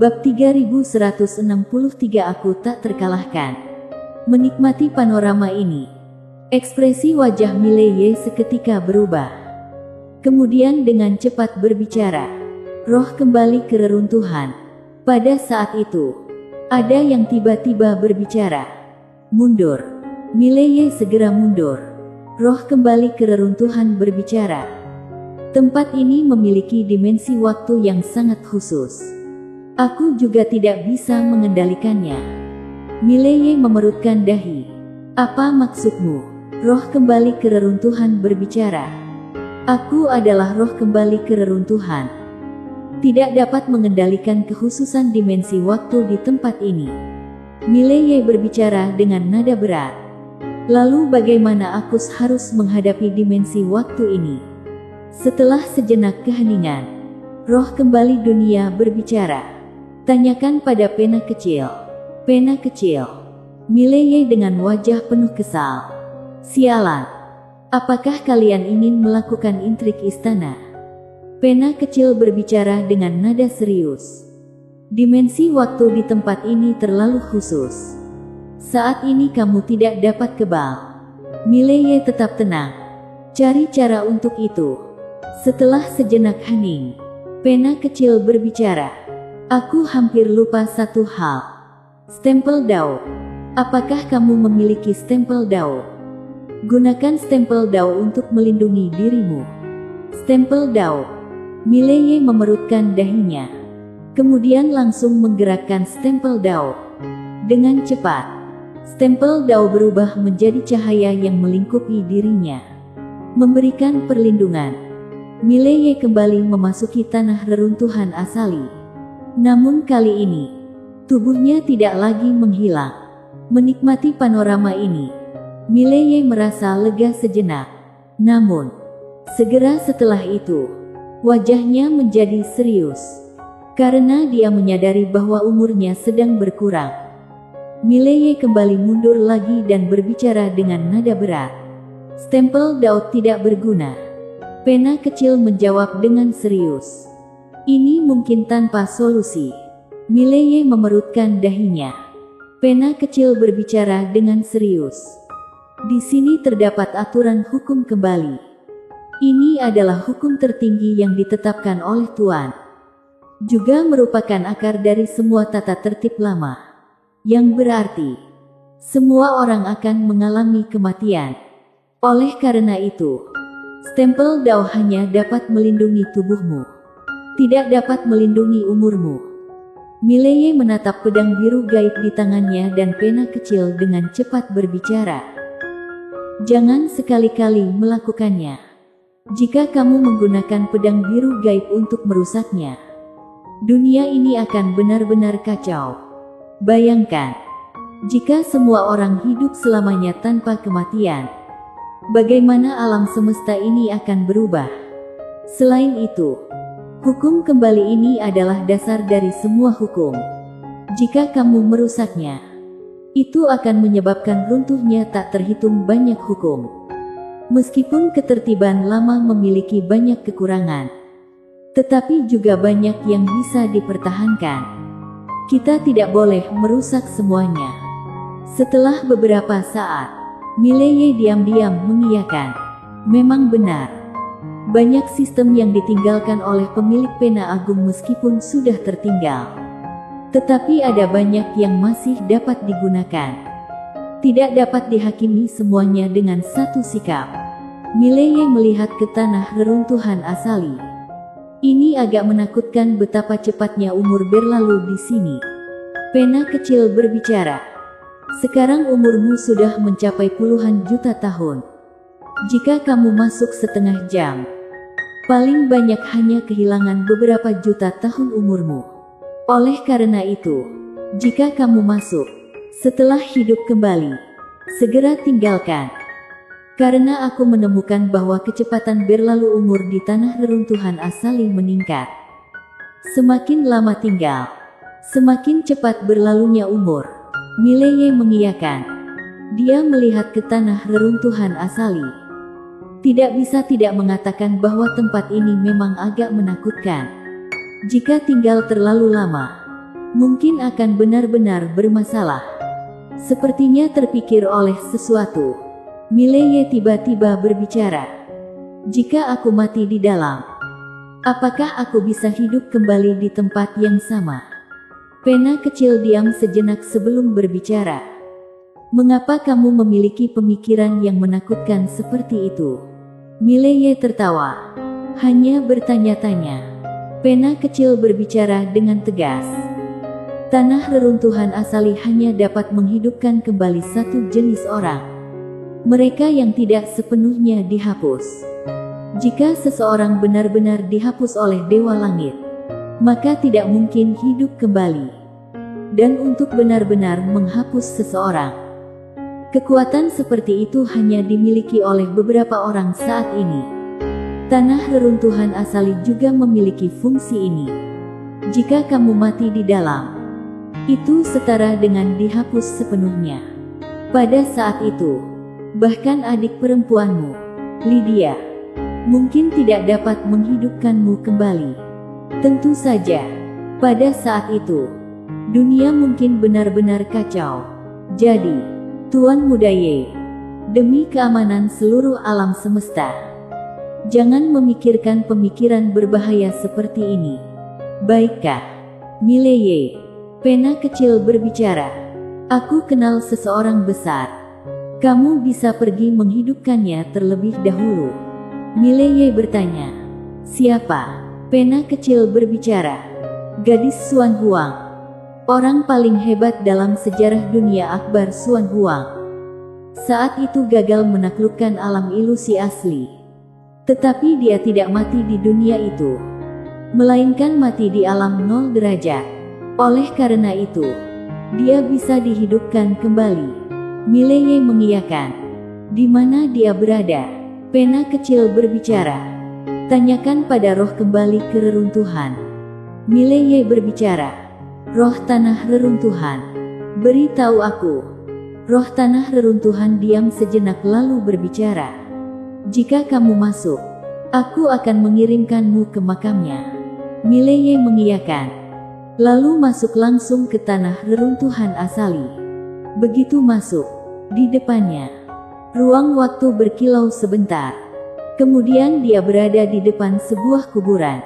Bab 3163 Aku tak terkalahkan. Menikmati panorama ini, ekspresi wajah Mileye seketika berubah. Kemudian dengan cepat berbicara, roh kembali ke reruntuhan. Pada saat itu, ada yang tiba-tiba berbicara. Mundur. Mileye segera mundur. Roh kembali ke reruntuhan berbicara. Tempat ini memiliki dimensi waktu yang sangat khusus. Aku juga tidak bisa mengendalikannya. Mileye memerutkan dahi. Apa maksudmu? Roh kembali ke reruntuhan berbicara. Aku adalah roh kembali ke reruntuhan. Tidak dapat mengendalikan kekhususan dimensi waktu di tempat ini. Mileye berbicara dengan nada berat. Lalu bagaimana aku harus menghadapi dimensi waktu ini? Setelah sejenak keheningan, roh kembali dunia berbicara. Tanyakan pada pena kecil. Pena kecil. Mileye dengan wajah penuh kesal. Sialan. Apakah kalian ingin melakukan intrik istana? Pena kecil berbicara dengan nada serius. Dimensi waktu di tempat ini terlalu khusus. Saat ini kamu tidak dapat kebal. Mileye tetap tenang. Cari cara untuk itu. Setelah sejenak hening, pena kecil berbicara. Aku hampir lupa satu hal. Stempel Dao. Apakah kamu memiliki stempel Dao? Gunakan stempel Dao untuk melindungi dirimu. Stempel Dao. Mileye memerutkan dahinya. Kemudian langsung menggerakkan stempel Dao. Dengan cepat, stempel Dao berubah menjadi cahaya yang melingkupi dirinya, memberikan perlindungan. Mileye kembali memasuki tanah reruntuhan asali. Namun kali ini, tubuhnya tidak lagi menghilang. Menikmati panorama ini, Mileye merasa lega sejenak. Namun, segera setelah itu, wajahnya menjadi serius. Karena dia menyadari bahwa umurnya sedang berkurang. Mileye kembali mundur lagi dan berbicara dengan nada berat. Stempel Dao tidak berguna. Pena kecil menjawab dengan serius. Ini mungkin tanpa solusi. Mileye memerutkan dahinya. Pena kecil berbicara dengan serius. Di sini terdapat aturan hukum kembali. Ini adalah hukum tertinggi yang ditetapkan oleh Tuan. Juga merupakan akar dari semua tata tertib lama. Yang berarti, semua orang akan mengalami kematian. Oleh karena itu, stempel Dao hanya dapat melindungi tubuhmu. Tidak dapat melindungi umurmu. Mileye menatap pedang biru gaib di tangannya dan pena kecil dengan cepat berbicara. Jangan sekali-kali melakukannya. Jika kamu menggunakan pedang biru gaib untuk merusaknya, dunia ini akan benar-benar kacau. Bayangkan, jika semua orang hidup selamanya tanpa kematian, bagaimana alam semesta ini akan berubah. Selain itu, hukum kembali ini adalah dasar dari semua hukum. Jika kamu merusaknya, itu akan menyebabkan runtuhnya tak terhitung banyak hukum. Meskipun ketertiban lama memiliki banyak kekurangan, tetapi juga banyak yang bisa dipertahankan. Kita tidak boleh merusak semuanya. Setelah beberapa saat, Mileye diam-diam mengiyakan. Memang benar. Banyak sistem yang ditinggalkan oleh pemilik pena agung meskipun sudah tertinggal. Tetapi ada banyak yang masih dapat digunakan. Tidak dapat dihakimi semuanya dengan satu sikap. Mileye melihat ke tanah reruntuhan asali. Ini agak menakutkan betapa cepatnya umur berlalu di sini. Pena kecil berbicara. Sekarang umurmu sudah mencapai puluhan juta tahun. Jika kamu masuk setengah jam, paling banyak hanya kehilangan beberapa juta tahun umurmu. Oleh karena itu, jika kamu masuk setelah hidup kembali, segera tinggalkan. Karena aku menemukan bahwa kecepatan berlalu umur di tanah reruntuhan asali meningkat. Semakin lama tinggal, semakin cepat berlalunya umur. Mileye mengiyakan. Dia melihat ke tanah reruntuhan asali. Tidak bisa tidak mengatakan bahwa tempat ini memang agak menakutkan. Jika tinggal terlalu lama, mungkin akan benar-benar bermasalah. Sepertinya terpikir oleh sesuatu. Mileye tiba-tiba berbicara. Jika aku mati di dalam, apakah aku bisa hidup kembali di tempat yang sama? Pena kecil diam sejenak sebelum berbicara. Mengapa kamu memiliki pemikiran yang menakutkan seperti itu? Mileye tertawa. Hanya bertanya-tanya. Pena kecil berbicara dengan tegas. Tanah reruntuhan asali hanya dapat menghidupkan kembali satu jenis orang. Mereka yang tidak sepenuhnya dihapus. Jika seseorang benar-benar dihapus oleh Dewa Langit, maka tidak mungkin hidup kembali. Dan untuk benar-benar menghapus seseorang, kekuatan seperti itu hanya dimiliki oleh beberapa orang saat ini. Tanah reruntuhan asali juga memiliki fungsi ini. Jika kamu mati di dalam, itu setara dengan dihapus sepenuhnya. Pada saat itu, bahkan adik perempuanmu, Lydia, mungkin tidak dapat menghidupkanmu kembali. Tentu saja, pada saat itu, dunia mungkin benar-benar kacau. Jadi, Tuan Muda Ye, demi keamanan seluruh alam semesta, jangan memikirkan pemikiran berbahaya seperti ini. Baikkah, Mileye? Pena kecil berbicara. Aku kenal seseorang besar. Kamu bisa pergi menghidupkannya terlebih dahulu. Mileye bertanya. Siapa? Pena kecil berbicara. Gadis Xuan Huang. Orang paling hebat dalam sejarah dunia akbar Xuan Huang. Saat itu gagal menaklukkan alam ilusi asli. Tetapi dia tidak mati di dunia itu, melainkan mati di alam 0 derajat. Oleh karena itu, dia bisa dihidupkan kembali. Mileye mengiyakan. Di mana dia berada? Pena kecil berbicara. Tanyakan pada roh kembali ke reruntuhan. Mileye berbicara. Roh tanah reruntuhan, beritahu aku. Roh tanah reruntuhan diam sejenak lalu berbicara. Jika kamu masuk, aku akan mengirimkanmu ke makamnya. Mileye mengiyakan. Lalu masuk langsung ke tanah reruntuhan asali. Begitu masuk, di depannya, ruang waktu berkilau sebentar. Kemudian dia berada di depan sebuah kuburan.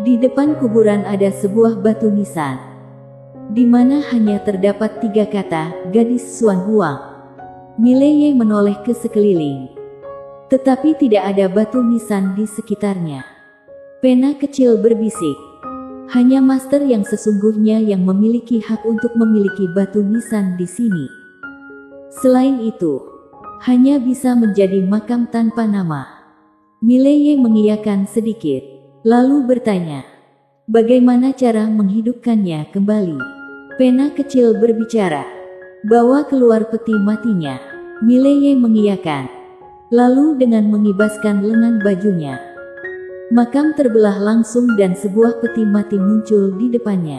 Di depan kuburan ada sebuah batu nisan, di mana hanya terdapat 3 kata, Gadis Xuan Huang. Mileye menoleh ke sekeliling, tetapi tidak ada batu nisan di sekitarnya. Pena kecil berbisik. Hanya master yang sesungguhnya yang memiliki hak untuk memiliki batu nisan di sini. Selain itu, hanya bisa menjadi makam tanpa nama. Mileye mengiyakan sedikit, lalu bertanya, bagaimana cara menghidupkannya kembali? Pena kecil berbicara, bawa keluar peti matinya. Mileye mengiyakan, lalu dengan mengibaskan lengan bajunya, makam terbelah langsung dan sebuah peti mati muncul di depannya.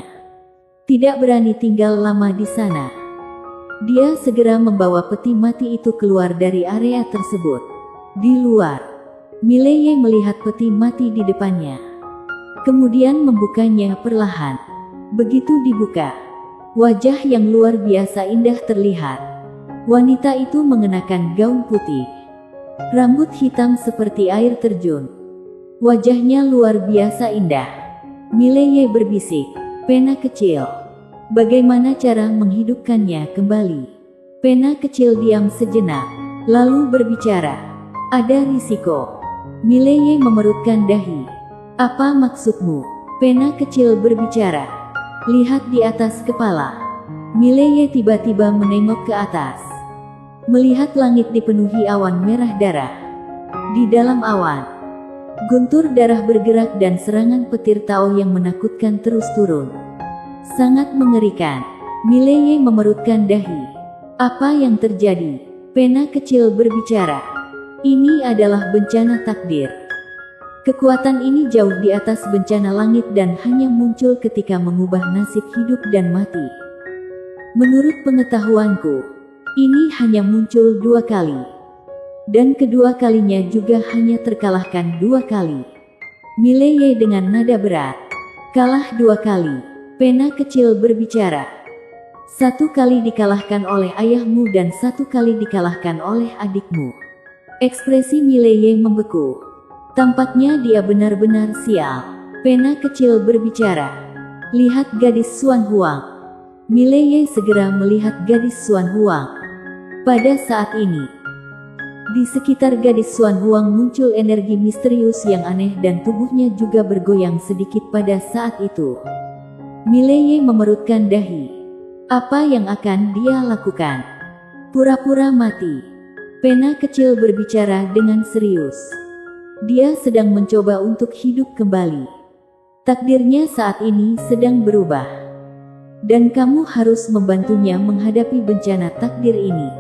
Tidak berani tinggal lama di sana, dia segera membawa peti mati itu keluar dari area tersebut. Di luar, Mileye melihat peti mati di depannya, kemudian membukanya perlahan. Begitu dibuka, wajah yang luar biasa indah terlihat. Wanita itu mengenakan gaun putih, rambut hitam seperti air terjun. Wajahnya luar biasa indah. Mileye berbisik, Pena kecil, bagaimana cara menghidupkannya kembali? Pena kecil diam sejenak, lalu berbicara, ada risiko. Mileye memerutkan dahi. Apa maksudmu? Pena kecil berbicara. Lihat di atas kepala. Mileye tiba-tiba menengok ke atas, melihat langit dipenuhi awan merah darah. Di dalam awan, guntur darah bergerak dan serangan petir Tao yang menakutkan terus turun. Sangat mengerikan. Mileye memerutkan dahi. Apa yang terjadi? Pena kecil berbicara. Ini adalah bencana takdir. Kekuatan ini jauh di atas bencana langit dan hanya muncul ketika mengubah nasib hidup dan mati. Menurut pengetahuanku, ini hanya muncul 2 kali. Dan kedua kalinya juga hanya terkalahkan 2 kali. Mileye dengan nada berat. Kalah 2 kali. Pena kecil berbicara. 1 kali dikalahkan oleh ayahmu dan 1 kali dikalahkan oleh adikmu. Ekspresi Mileye membeku. Tampaknya dia benar-benar sial. Pena kecil berbicara. Lihat gadis Xuan Huang. Mileye segera melihat gadis Xuan Huang. Pada saat ini, di sekitar gadis Xuan Huang muncul energi misterius yang aneh dan tubuhnya juga bergoyang sedikit pada saat itu. Mileye memerutkan dahi. Apa yang akan dia lakukan? Pura-pura mati. Pena kecil berbicara dengan serius. Dia sedang mencoba untuk hidup kembali. Takdirnya saat ini sedang berubah. Dan kamu harus membantunya menghadapi bencana takdir ini.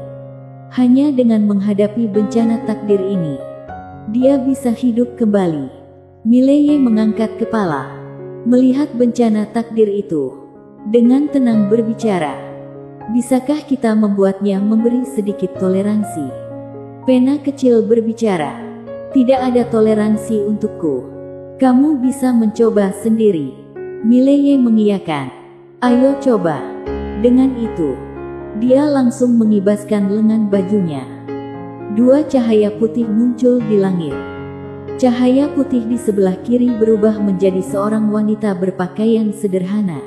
Hanya dengan menghadapi bencana takdir ini, dia bisa hidup kembali. Mileye mengangkat kepala, melihat bencana takdir itu. Dengan tenang berbicara. Bisakah kita membuatnya memberi sedikit toleransi? Pena kecil berbicara. Tidak ada toleransi untukku. Kamu bisa mencoba sendiri. Mileye mengiyakan. Ayo coba. Dengan itu, dia langsung mengibaskan lengan bajunya. 2 cahaya putih muncul di langit. Cahaya putih di sebelah kiri berubah menjadi seorang wanita berpakaian sederhana.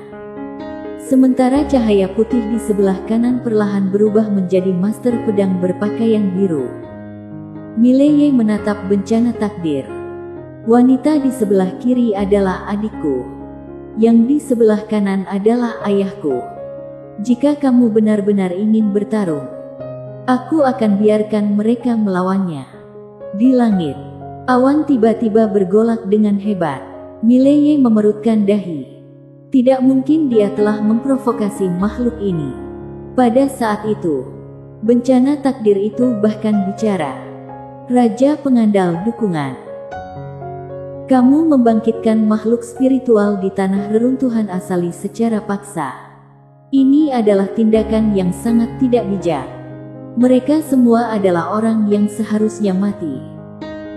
Sementara cahaya putih di sebelah kanan perlahan berubah menjadi master pedang berpakaian biru. Mileye menatap bencana takdir. Wanita di sebelah kiri adalah adikku. Yang di sebelah kanan adalah ayahku. Jika kamu benar-benar ingin bertarung, aku akan biarkan mereka melawannya. Di langit, awan tiba-tiba bergolak dengan hebat. Mileye memerutkan dahi. Tidak mungkin dia telah memprovokasi makhluk ini. Pada saat itu, bencana takdir itu bahkan bicara. Raja pengandal dukungan. Kamu membangkitkan makhluk spiritual di tanah reruntuhan asali secara paksa. Ini adalah tindakan yang sangat tidak bijak. Mereka semua adalah orang yang seharusnya mati.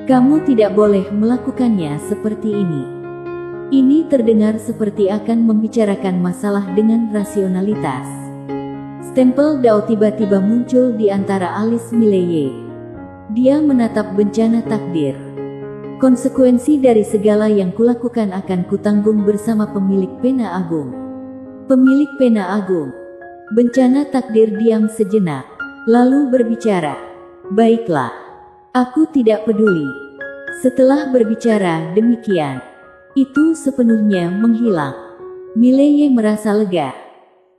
Kamu tidak boleh melakukannya seperti ini. Ini terdengar seperti akan membicarakan masalah dengan rasionalitas. Stempel Dao tiba-tiba muncul di antara alis Mileye. Dia menatap bencana takdir. Konsekuensi dari segala yang kulakukan akan kutanggung bersama pemilik pena agung. Pemilik pena agung. Bencana takdir diam sejenak, lalu berbicara. Baiklah, aku tidak peduli. Setelah berbicara demikian, itu sepenuhnya menghilang. Mileye merasa lega.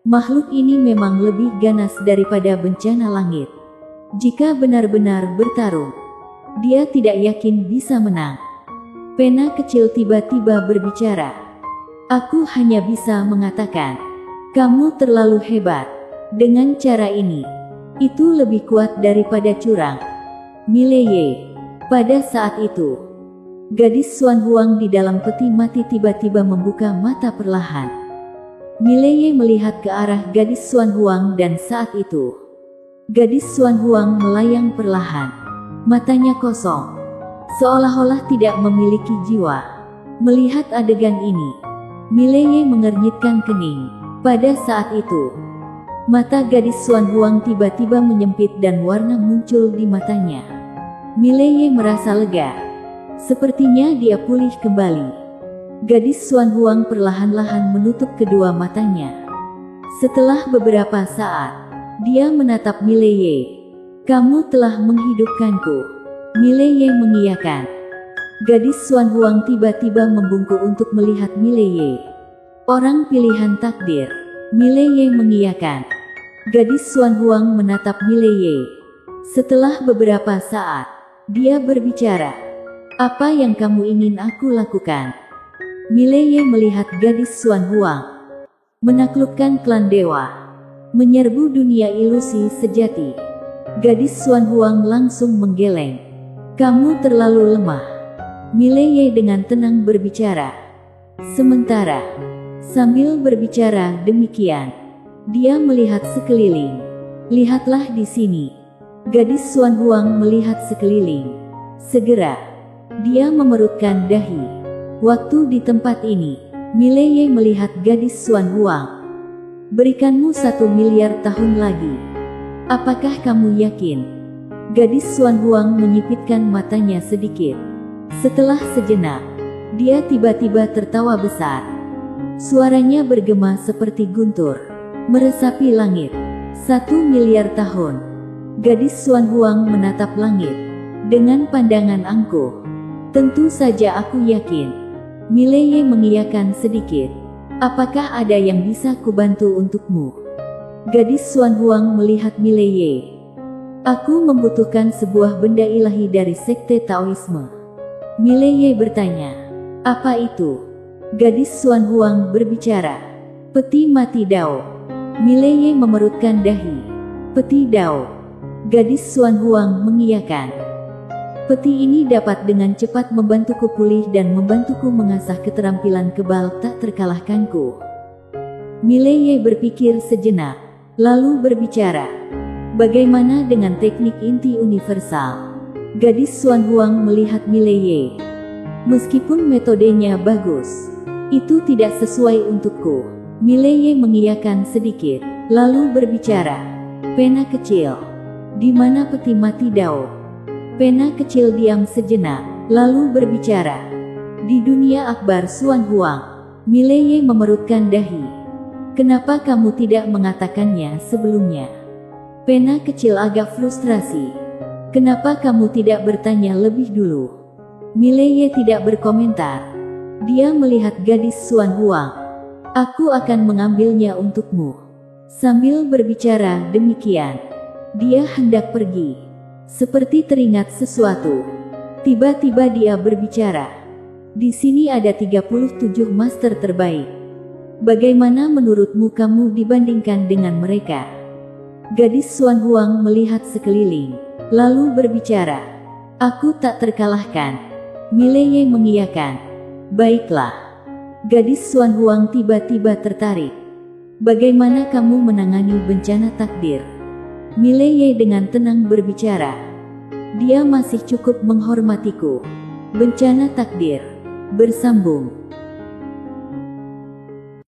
Makhluk ini memang lebih ganas daripada bencana langit. Jika benar-benar bertarung, dia tidak yakin bisa menang. Pena kecil tiba-tiba berbicara. Aku hanya bisa mengatakan, kamu terlalu hebat. Dengan cara ini, itu lebih kuat daripada curang. Mileye. Pada saat itu, gadis Xuan Huang di dalam peti mati tiba-tiba membuka mata perlahan. Mileye melihat ke arah gadis Xuan Huang dan saat itu, gadis Xuan Huang melayang perlahan. Matanya kosong, seolah-olah tidak memiliki jiwa. Melihat adegan ini, Mileye mengernyitkan kening. Pada saat itu, mata gadis Xuan Huang tiba-tiba menyempit dan warna muncul di matanya. Mileye merasa lega. Sepertinya dia pulih kembali. Gadis Xuan Huang perlahan-lahan menutup kedua matanya. Setelah beberapa saat, dia menatap Mileye. Kamu telah menghidupkanku. Mileye mengiyakan. Gadis Xuan Huang tiba-tiba membungkuk untuk melihat Mileye. Orang pilihan takdir. Mileye mengiyakan. Gadis Xuan Huang menatap Mileye. Setelah beberapa saat, dia berbicara. Apa yang kamu ingin aku lakukan? Mileye melihat gadis Xuan Huang. Menaklukkan klan dewa. Menyerbu dunia ilusi sejati. Gadis Xuan Huang langsung menggeleng. Kamu terlalu lemah. Mileye dengan tenang berbicara. Sementara, sambil berbicara demikian, dia melihat sekeliling. Lihatlah di sini. Gadis Xuan Huang melihat sekeliling. Segera, dia memerutkan dahi. Waktu di tempat ini Mileye melihat gadis Xuan Huang. Berikanmu 1 miliar tahun lagi. Apakah kamu yakin? Gadis Xuan Huang menyipitkan matanya sedikit. Setelah sejenak, dia tiba-tiba tertawa besar. Suaranya bergema seperti guntur, meresapi langit. 1 miliar tahun. Gadis Xuan Huang menatap langit dengan pandangan angkuh. Tentu saja aku yakin. Mileye mengiyakan sedikit. Apakah ada yang bisa kubantu untukmu? Gadis Xuan Huang melihat Mileye. Aku membutuhkan sebuah benda ilahi dari sekte Taoisme. Mileye bertanya. Apa itu? Gadis Xuan Huang berbicara. Peti mati Dao. Mileye memerutkan dahi. Peti Dao. Gadis Xuan Huang mengiyakan. Peti ini dapat dengan cepat membantuku pulih dan membantuku mengasah keterampilan kebal tak terkalahkanku. Mileye berpikir sejenak, lalu berbicara. Bagaimana dengan teknik inti universal? Gadis Xuan Huang melihat Mileye. Meskipun metodenya bagus, itu tidak sesuai untukku. Mileye mengiyakan sedikit, lalu berbicara. Pena kecil. Di mana peti mati Dao? Pena kecil diam sejenak, lalu berbicara. Di dunia akbar Xuan Huang. Mileye memerutkan dahi. Kenapa kamu tidak mengatakannya sebelumnya? Pena kecil agak frustrasi. Kenapa kamu tidak bertanya lebih dulu? Mileye tidak berkomentar. Dia melihat gadis Xuan Huang. Aku akan mengambilnya untukmu. Sambil berbicara demikian, dia hendak pergi. Seperti teringat sesuatu. Tiba-tiba dia berbicara. Di sini ada 37 master terbaik. Bagaimana menurutmu kamu dibandingkan dengan mereka? Gadis Xuan Huang melihat sekeliling, lalu berbicara. Aku tak terkalahkan. Mileye mengiyakan. Baiklah. Gadis Xuan Huang tiba-tiba tertarik. Bagaimana kamu menangani bencana takdir? Mileye dengan tenang berbicara. Dia masih cukup menghormatiku. Bencana takdir. Bersambung.